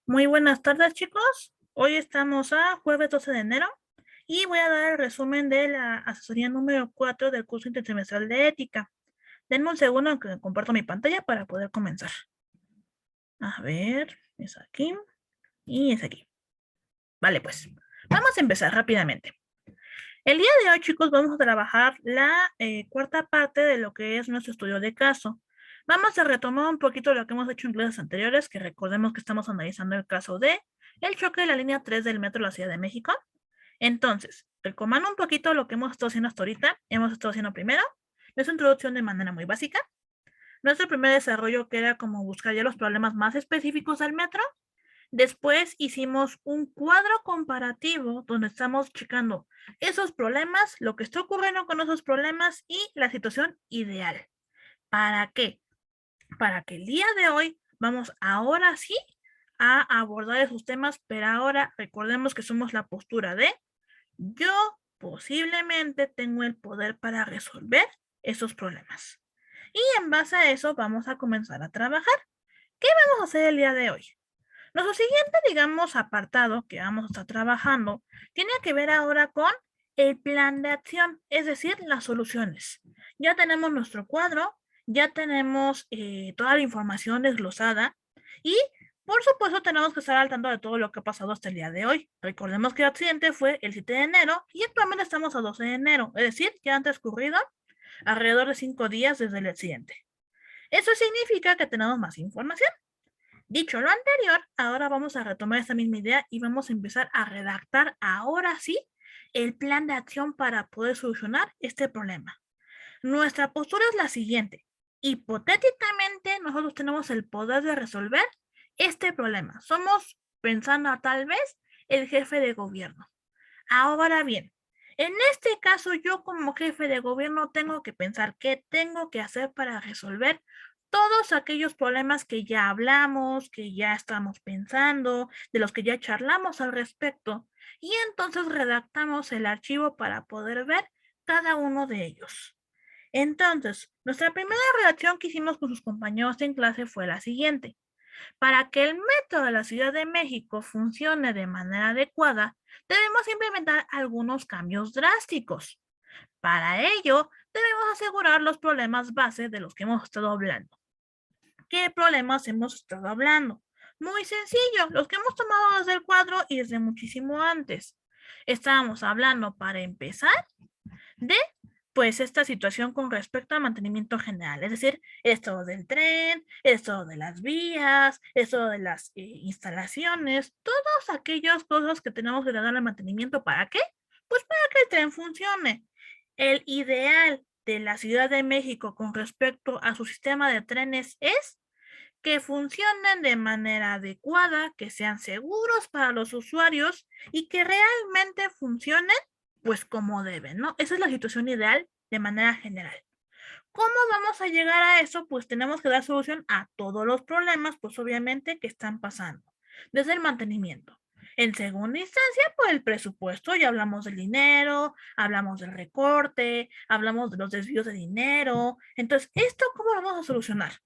Muy buenas tardes, chicos. Hoy estamos a jueves 12 de enero y voy a dar el resumen de la asesoría número 4 del curso intertrimestral de ética. Denme un segundo en que comparto mi pantalla para poder comenzar. A ver, es aquí y es aquí. Vale, pues vamos a empezar rápidamente. El día de hoy, chicos, vamos a trabajar la cuarta parte de lo que es nuestro estudio de caso. Vamos a retomar un poquito lo que hemos hecho en clases anteriores, que recordemos que estamos analizando el caso de el choque de la línea 3 del metro de la Ciudad de México. Entonces, retomando un poquito lo que hemos estado haciendo hasta ahorita, hemos estado haciendo primero nuestra introducción de manera muy básica, nuestro primer desarrollo que era como buscar ya los problemas más específicos del metro. Después hicimos un cuadro comparativo donde estamos checando esos problemas, lo que está ocurriendo con esos problemas y la situación ideal. ¿Para qué? Para que el día de hoy vamos ahora sí a abordar esos temas, pero ahora recordemos que somos la postura de yo posiblemente tengo el poder para resolver esos problemas. Y en base a eso vamos a comenzar a trabajar. ¿Qué vamos a hacer el día de hoy? Nuestro siguiente, digamos, apartado que vamos a estar trabajando tiene que ver ahora con el plan de acción, es decir, las soluciones. Ya tenemos nuestro cuadro, ya tenemos toda la información desglosada y, por supuesto, tenemos que estar al tanto de todo lo que ha pasado hasta el día de hoy. Recordemos que el accidente fue el 7 de enero y actualmente estamos a 12 de enero, es decir, ya han transcurrido alrededor de 5 días desde el accidente. Eso significa que tenemos más información. Dicho lo anterior, ahora vamos a retomar esta misma idea y vamos a empezar a redactar ahora sí el plan de acción para poder solucionar este problema. Nuestra postura es la siguiente. Hipotéticamente, nosotros tenemos el poder de resolver este problema. Somos, pensando a tal vez, el jefe de gobierno. Ahora bien, en este caso yo como jefe de gobierno tengo que pensar qué tengo que hacer para resolver todos aquellos problemas que ya hablamos, que ya estamos pensando, de los que ya charlamos al respecto, y entonces redactamos el archivo para poder ver cada uno de ellos. Entonces, nuestra primera redacción que hicimos con sus compañeros en clase fue la siguiente. Para que el metro de la Ciudad de México funcione de manera adecuada, debemos implementar algunos cambios drásticos. Para ello, debemos asegurar los problemas base de los que hemos estado hablando. ¿Qué problemas hemos estado hablando? Muy sencillo, los que hemos tomado desde el cuadro y desde muchísimo antes. Estábamos hablando, para empezar, de pues esta situación con respecto al mantenimiento general, es decir, esto del tren, esto de las vías, esto de las instalaciones, todas aquellas cosas que tenemos que darle mantenimiento. ¿Para qué? Pues para que el tren funcione. El ideal de la Ciudad de México con respecto a su sistema de trenes es que funcionen de manera adecuada, que sean seguros para los usuarios y que realmente funcionen pues como deben, ¿no? Esa es la situación ideal de manera general. ¿Cómo vamos a llegar a eso? Pues tenemos que dar solución a todos los problemas, pues obviamente que están pasando, desde el mantenimiento. En segunda instancia, pues el presupuesto, ya hablamos del dinero, hablamos del recorte, hablamos de los desvíos de dinero. Entonces, ¿esto cómo lo vamos a solucionar?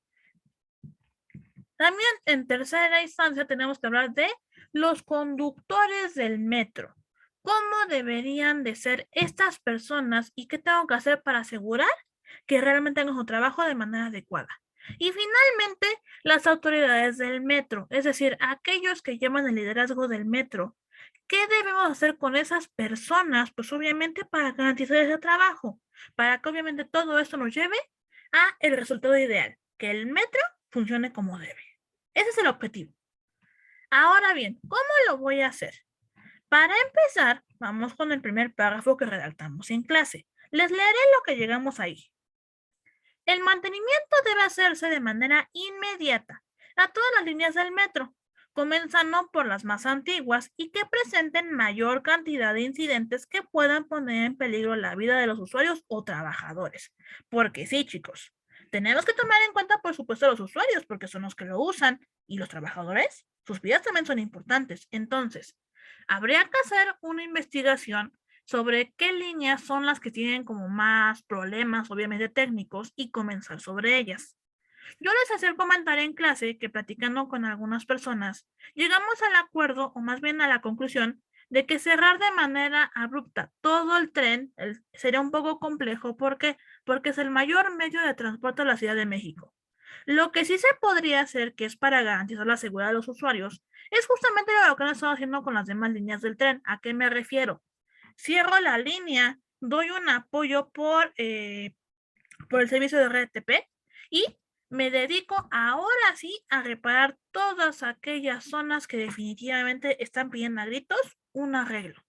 También en tercera instancia tenemos que hablar de los conductores del metro. ¿Cómo deberían de ser estas personas y qué tengo que hacer para asegurar que realmente hagan su trabajo de manera adecuada? Y finalmente, las autoridades del metro, es decir, aquellos que llevan el liderazgo del metro. ¿Qué debemos hacer con esas personas? Pues obviamente para garantizar ese trabajo, para que obviamente todo esto nos lleve a el resultado ideal, que el metro funcione como debe. Ese es el objetivo. Ahora bien, ¿cómo lo voy a hacer? Para empezar, vamos con el primer párrafo que redactamos en clase. Les leeré lo que llegamos ahí. El mantenimiento debe hacerse de manera inmediata a todas las líneas del metro, comenzando por las más antiguas y que presenten mayor cantidad de incidentes que puedan poner en peligro la vida de los usuarios o trabajadores. Porque sí, chicos, tenemos que tomar en cuenta, por supuesto, a los usuarios, porque son los que lo usan, y los trabajadores, sus vidas también son importantes. Entonces, habría que hacer una investigación sobre qué líneas son las que tienen como más problemas, obviamente técnicos, y comenzar sobre ellas. Yo les hacía el comentario en clase que platicando con algunas personas, llegamos al acuerdo, o más bien a la conclusión, de que cerrar de manera abrupta todo el tren sería un poco complejo. ¿Por qué? Porque es el mayor medio de transporte de la Ciudad de México. Lo que sí se podría hacer, que es para garantizar la seguridad de los usuarios, es justamente lo que han estado haciendo con las demás líneas del tren. ¿A qué me refiero? Cierro la línea, doy un apoyo por el servicio de RTP y me dedico ahora sí a reparar todas aquellas zonas que definitivamente están pidiendo a gritos un arreglo.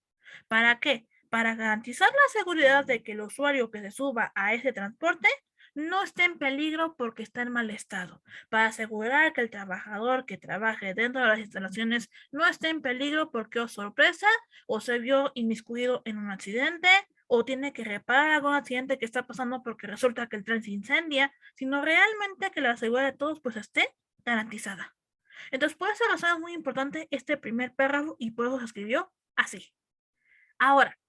¿Para qué? Para garantizar la seguridad de que el usuario que se suba a ese transporte no esté en peligro porque está en mal estado, para asegurar que el trabajador que trabaje dentro de las instalaciones no esté en peligro porque, oh sorpresa, o se vio inmiscuido en un accidente, o tiene que reparar algún accidente que está pasando porque resulta que el tren se incendia, sino realmente que la seguridad de todos pues esté garantizada. Entonces, por esa razón es muy importante este primer párrafo y por eso se escribió así. Ahora,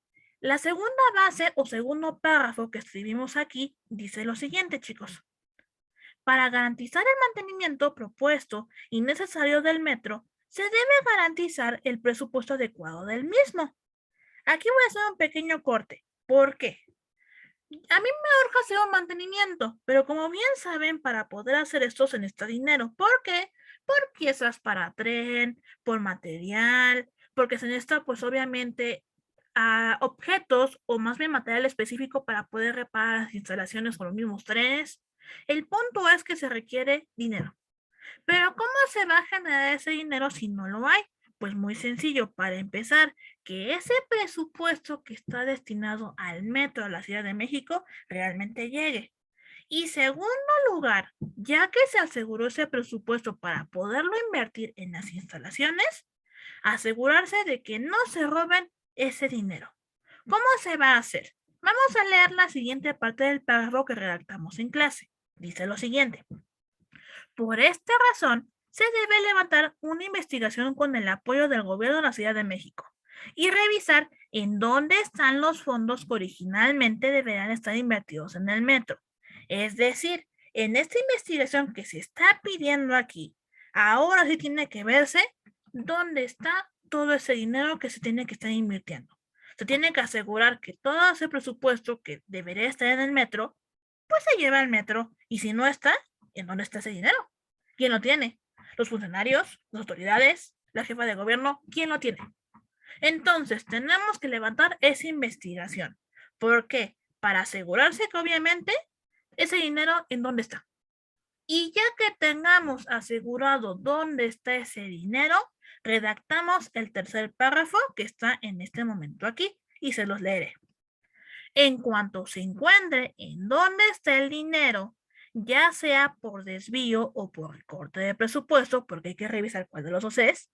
la segunda base o segundo párrafo que escribimos aquí dice lo siguiente, chicos. Para garantizar el mantenimiento propuesto y necesario del metro, se debe garantizar el presupuesto adecuado del mismo. Aquí voy a hacer un pequeño corte. ¿Por qué? A mí me urge hacer un mantenimiento, pero como bien saben, para poder hacer esto se necesita dinero. ¿Por qué? Por piezas para tren, por material, porque se necesita pues obviamente objetos o más bien material específico para poder reparar las instalaciones con los mismos trenes. El punto es que se requiere dinero. Pero ¿cómo se va a generar ese dinero si no lo hay? Pues muy sencillo, para empezar, que ese presupuesto que está destinado al metro de la Ciudad de México realmente llegue. Y segundo lugar, ya que se aseguró ese presupuesto para poderlo invertir en las instalaciones, asegurarse de que no se roben ese dinero. ¿Cómo se va a hacer? Vamos a leer la siguiente parte del párrafo que redactamos en clase. Dice lo siguiente. Por esta razón, se debe levantar una investigación con el apoyo del gobierno de la Ciudad de México y revisar en dónde están los fondos que originalmente deberán estar invertidos en el metro. Es decir, en esta investigación que se está pidiendo aquí, ahora sí tiene que verse dónde está todo ese dinero que se tiene que estar invirtiendo. Se tiene que asegurar que todo ese presupuesto que debería estar en el metro, pues se lleva al metro. Y si no está, ¿en dónde está ese dinero? ¿Quién lo tiene? ¿Los funcionarios? ¿Las autoridades? ¿La jefa de gobierno? ¿Quién lo tiene? Entonces, tenemos que levantar esa investigación. ¿Por qué? Para asegurarse que obviamente ese dinero en dónde está. Y ya que tengamos asegurado dónde está ese dinero, redactamos el tercer párrafo que está en este momento aquí y se los leeré. En cuanto se encuentre en dónde está el dinero, ya sea por desvío o por recorte de presupuesto, porque hay que revisar cuál de los dos es,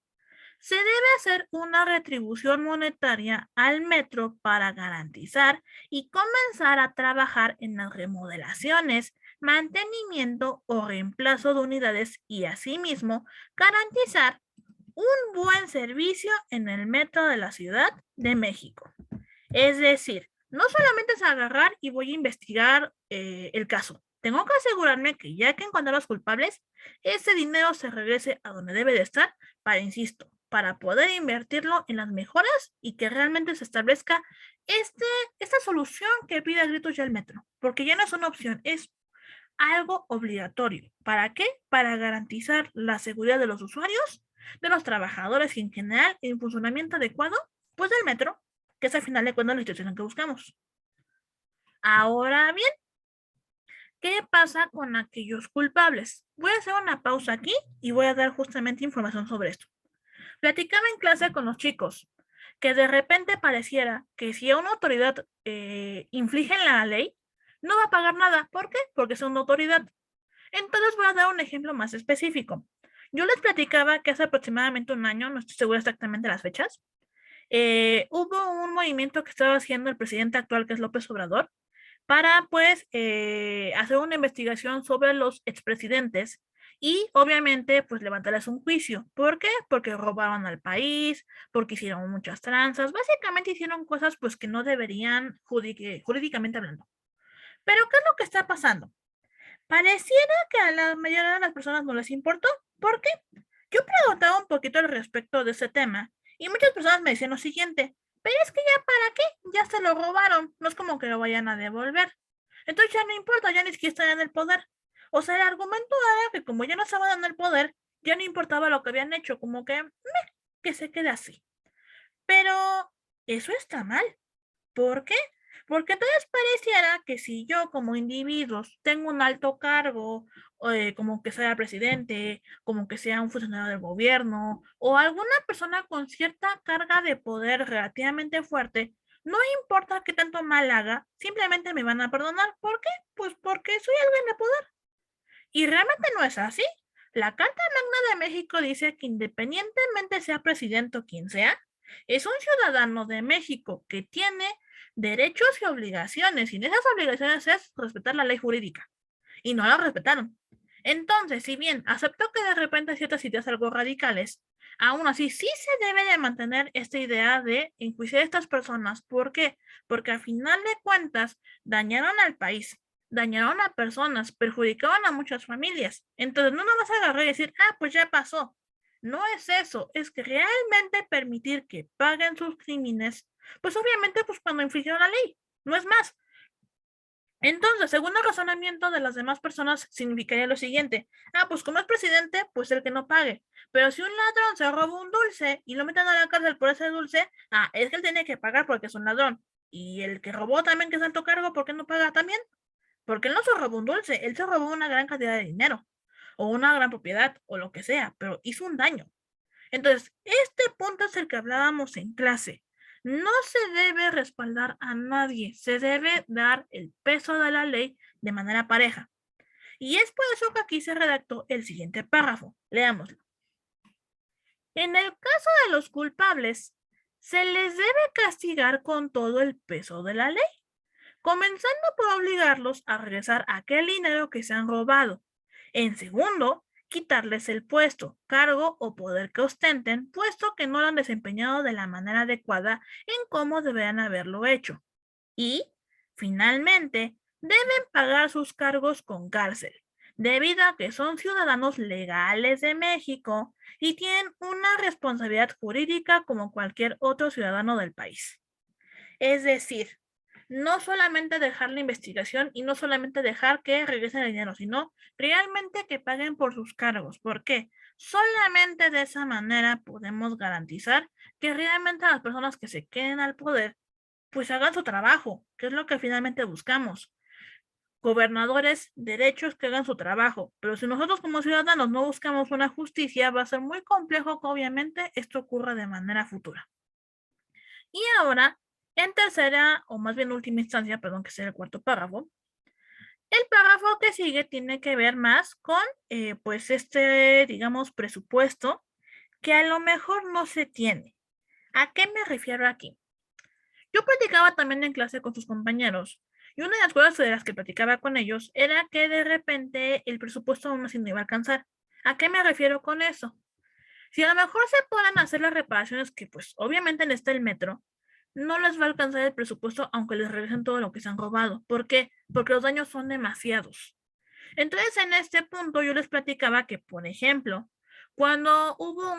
se debe hacer una retribución monetaria al metro para garantizar y comenzar a trabajar en las remodelaciones, mantenimiento o reemplazo de unidades y asimismo garantizar un buen servicio en el metro de la Ciudad de México. Es decir, no solamente es agarrar y voy a investigar el caso. Tengo que asegurarme que ya que encontré a los culpables, ese dinero se regrese a donde debe de estar para, insisto, para poder invertirlo en las mejoras y que realmente se establezca esta solución que pide a gritos ya el metro. Porque ya no es una opción, es algo obligatorio. ¿Para qué? Para garantizar la seguridad de los usuarios, de los trabajadores y en general el funcionamiento adecuado, pues del metro, que es al final de cuentas la institución que buscamos. Ahora bien, ¿qué pasa con aquellos culpables? Voy a hacer una pausa aquí y voy a dar justamente información sobre esto. Platicaba en clase con los chicos que de repente pareciera que si a una autoridad inflige la ley, no va a pagar nada. ¿Por qué? Porque es una autoridad. Entonces voy a dar un ejemplo más específico. Yo les platicaba que hace aproximadamente un año, no estoy segura exactamente las fechas, hubo un movimiento que estaba haciendo el presidente actual, que es López Obrador, para pues hacer una investigación sobre los expresidentes y obviamente pues levantarles un juicio. ¿Por qué? Porque robaron al país, porque hicieron muchas tranzas, básicamente hicieron cosas pues que no deberían jurídicamente hablando. Pero ¿qué es lo que está pasando? Pareciera que a la mayoría de las personas no les importó. ¿Por qué? Yo preguntaba un poquito al respecto de ese tema y muchas personas me decían lo siguiente, pero es que ya para qué, ya se lo robaron, no es como que lo vayan a devolver. Entonces ya no importa, ya ni siquiera están en el poder. O sea, el argumento era que como ya no estaban en el poder, ya no importaba lo que habían hecho, como que se quede así. Pero eso está mal. ¿Por qué? Porque entonces pareciera que si yo como individuo tengo un alto cargo, como que sea presidente, como que sea un funcionario del gobierno o alguna persona con cierta carga de poder relativamente fuerte, no importa qué tanto mal haga, simplemente me van a perdonar. ¿Por qué? Pues porque soy alguien de poder. Y realmente no es así. La Carta Magna de México dice que independientemente sea presidente o quien sea, es un ciudadano de México que tiene derechos y obligaciones, y en esas obligaciones es respetar la ley jurídica. Y no la respetaron. Entonces, si bien acepto que de repente ciertas ideas algo radicales, aún así sí se debe de mantener esta idea de enjuiciar a estas personas. ¿Por qué? Porque al final de cuentas dañaron al país, dañaron a personas, perjudicaban a muchas familias. Entonces no nos vas a agarrar y decir, ah, pues ya pasó. No es eso, es que realmente permitir que paguen sus crímenes, pues obviamente pues cuando infringieron la ley, no es más. Entonces, según el razonamiento de las demás personas, significaría lo siguiente. Ah, pues como es presidente, pues el que no pague. Pero si un ladrón se roba un dulce y lo meten a la cárcel por ese dulce, ah, es que él tiene que pagar porque es un ladrón. Y el que robó también, que es alto cargo, ¿por qué no paga también? Porque él no se robó un dulce, él se robó una gran cantidad de dinero, o una gran propiedad, o lo que sea, pero hizo un daño. Entonces, este punto es el que hablábamos en clase. No se debe respaldar a nadie, se debe dar el peso de la ley de manera pareja. Y es por eso que aquí se redactó el siguiente párrafo. Leámoslo. En el caso de los culpables, se les debe castigar con todo el peso de la ley, comenzando por obligarlos a regresar aquel dinero que se han robado. En segundo, quitarles el puesto, cargo o poder que ostenten, puesto que no lo han desempeñado de la manera adecuada en cómo deberían haberlo hecho. Y, finalmente, deben pagar sus cargos con cárcel, debido a que son ciudadanos legales de México y tienen una responsabilidad jurídica como cualquier otro ciudadano del país. Es decir, no solamente dejar la investigación y no solamente dejar que regresen el dinero, sino realmente que paguen por sus cargos. ¿Por qué? Solamente de esa manera podemos garantizar que realmente las personas que se queden al poder, pues hagan su trabajo, que es lo que finalmente buscamos. Gobernadores, derechos que hagan su trabajo. Pero si nosotros como ciudadanos no buscamos una justicia, va a ser muy complejo que obviamente esto ocurra de manera futura. Y ahora, en tercera, o más bien última instancia, perdón, que sea el cuarto párrafo, el párrafo que sigue tiene que ver más con, pues, digamos, presupuesto que a lo mejor no se tiene. ¿A qué me refiero aquí? Yo platicaba también en clase con sus compañeros y una de las cosas de las que platicaba con ellos era que de repente el presupuesto aún así no iba a alcanzar. ¿A qué me refiero con eso? Si a lo mejor se puedan hacer las reparaciones que pues obviamente necesita el metro, no les va a alcanzar el presupuesto aunque les regresen todo lo que se han robado. ¿Por qué? Porque los daños son demasiados. Entonces, en este punto yo les platicaba que, por ejemplo, cuando hubo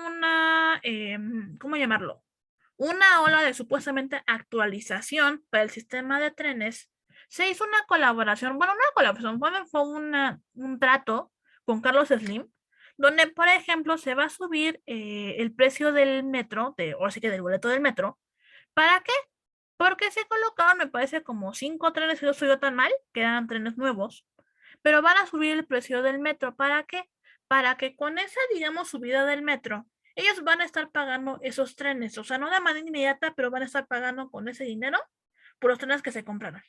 ¿cómo llamarlo? Una ola de supuestamente actualización para el sistema de trenes, se hizo una colaboración, bueno, una colaboración, fue un trato con Carlos Slim, donde, por ejemplo, se va a subir el precio del metro, o sí que del boleto del metro. ¿Para qué? Porque se colocaron, me parece, como 5 trenes, si no estoy yo tan mal, que eran trenes nuevos, pero van a subir el precio del metro. ¿Para qué? Para que con esa, digamos, subida del metro, ellos van a estar pagando esos trenes, o sea, no de manera inmediata, pero van a estar pagando con ese dinero por los trenes que se compraron.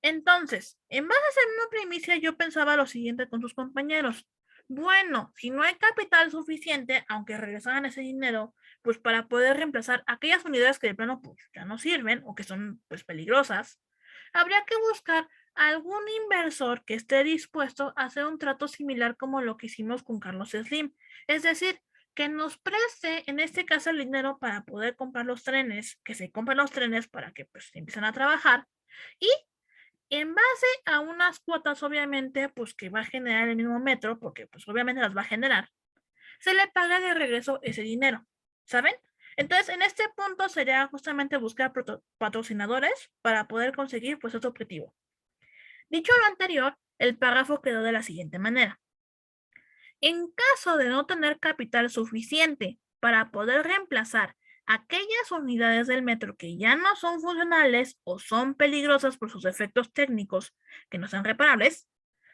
Entonces, en base a esa misma primicia, yo pensaba lo siguiente con sus compañeros. Bueno, si no hay capital suficiente, aunque regresaran ese dinero, pues para poder reemplazar aquellas unidades que de plano pues, ya no sirven o que son pues peligrosas, habría que buscar algún inversor que esté dispuesto a hacer un trato similar como lo que hicimos con Carlos Slim. Es decir, que nos preste, en este caso, el dinero para poder comprar los trenes, que se compren los trenes para que pues empiecen a trabajar y en base a unas cuotas, obviamente, pues que va a generar el mismo metro, porque pues obviamente las va a generar, se le paga de regreso ese dinero, ¿saben? Entonces, en este punto sería justamente buscar patrocinadores para poder conseguir pues este objetivo. Dicho lo anterior, el párrafo quedó de la siguiente manera. En caso de no tener capital suficiente para poder reemplazar aquellas unidades del metro que ya no son funcionales o son peligrosas por sus efectos técnicos que no sean reparables,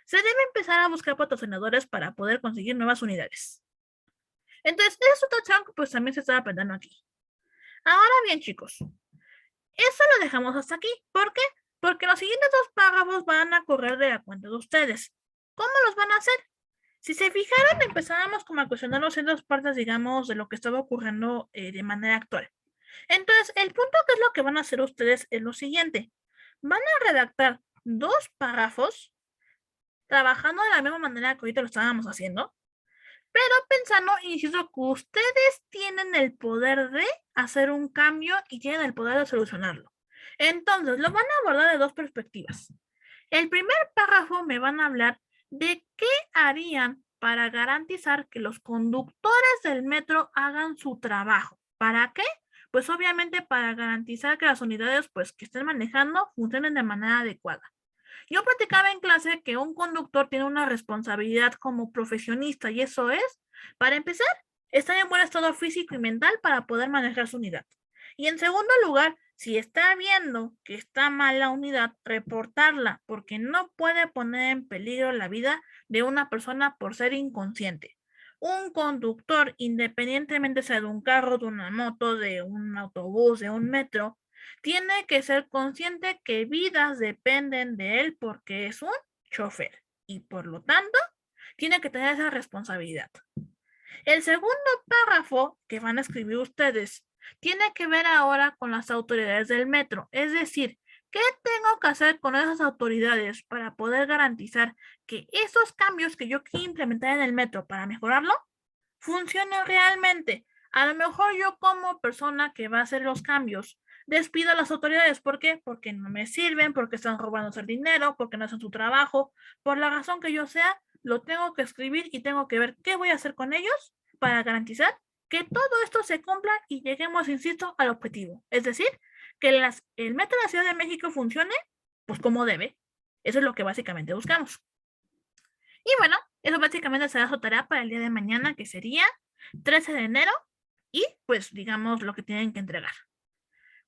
se debe empezar a buscar patrocinadores para poder conseguir nuevas unidades. Entonces, esa es otra opción que pues también se está aprendiendo aquí. Ahora bien, chicos, eso lo dejamos hasta aquí. ¿Por qué? Porque los siguientes dos párrafos van a correr de la cuenta de ustedes. ¿Cómo los van a hacer? Si se fijaron, empezábamos como a cuestionarnos en dos partes, digamos, de lo que estaba ocurriendo de manera actual. Entonces, el punto que es lo que van a hacer ustedes es lo siguiente. Van a redactar dos párrafos trabajando de la misma manera que ahorita lo estábamos haciendo, pero pensando, insisto, que ustedes tienen el poder de hacer un cambio y tienen el poder de solucionarlo. Entonces, lo van a abordar de dos perspectivas. El primer párrafo me van a hablar de qué harían para garantizar que los conductores del metro hagan su trabajo. ¿Para qué? Pues obviamente para garantizar que las unidades pues, que estén manejando funcionen de manera adecuada. Yo platicaba en clase que un conductor tiene una responsabilidad como profesionista y eso es, para empezar, estar en buen estado físico y mental para poder manejar su unidad. Y en segundo lugar, si está viendo que está mal la unidad, reportarla porque no puede poner en peligro la vida de una persona por ser inconsciente. Un conductor, independientemente sea de un carro, de una moto, de un autobús, de un metro, tiene que ser consciente que vidas dependen de él porque es un chofer y por lo tanto tiene que tener esa responsabilidad. El segundo párrafo que van a escribir ustedes tiene que ver ahora con las autoridades del metro, es decir, ¿qué tengo que hacer con esas autoridades para poder garantizar que esos cambios que yo quiero implementar en el metro para mejorarlo funcionen realmente? A lo mejor yo como persona que va a hacer los cambios despido a las autoridades. ¿Por qué? Porque no me sirven, porque están robándose el dinero, porque no hacen su trabajo. Por la razón que yo sea, lo tengo que escribir y tengo que ver qué voy a hacer con ellos para garantizar que todo esto se cumpla y lleguemos, insisto, al objetivo. Es decir, que el metro de la Ciudad de México funcione pues como debe. Eso es lo que básicamente buscamos. Y bueno, eso básicamente será su tarea para el día de mañana, que sería 13 de enero, y pues digamos lo que tienen que entregar.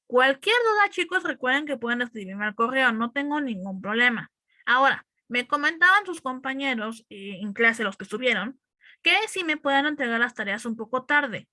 Cualquier duda, chicos, recuerden que pueden escribirme al correo, no tengo ningún problema. Ahora, me comentaban sus compañeros en clase, los que estuvieron, que si me pueden entregar las tareas un poco tarde.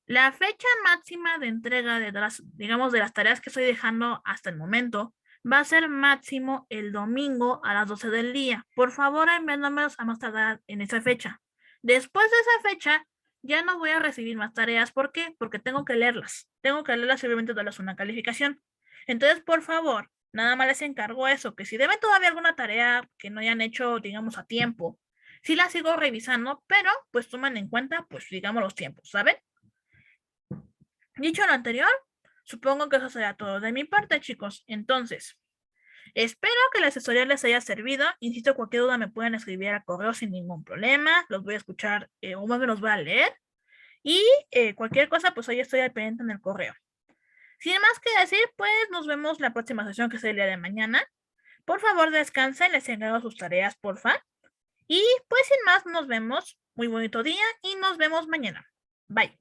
La fecha máxima de entrega de las, digamos, de las tareas que estoy dejando hasta el momento va a ser máximo el domingo a las 12 del día. Por favor, envíenmelos a más tardar en esa fecha. Después de esa fecha, ya no voy a recibir más tareas. ¿Por qué? Porque tengo que leerlas. Tengo que leerlas y obviamente darles una calificación. Entonces, por favor, nada más les encargo eso, que si deben todavía alguna tarea que no hayan hecho, digamos, a tiempo, sí la sigo revisando, pero pues toman en cuenta, pues, digamos, los tiempos, ¿saben? Dicho lo anterior, supongo que eso será todo de mi parte, chicos. Entonces, espero que la asesoría les haya servido. Insisto, cualquier duda me pueden escribir al correo sin ningún problema. Los voy a escuchar o más bien los voy a leer. Y cualquier cosa, pues hoy estoy al pendiente en el correo. Sin más que decir, pues nos vemos la próxima sesión, que es el día de mañana. Por favor, descansen, les encargo sus tareas, porfa. Y pues sin más, nos vemos. Muy bonito día y nos vemos mañana. Bye.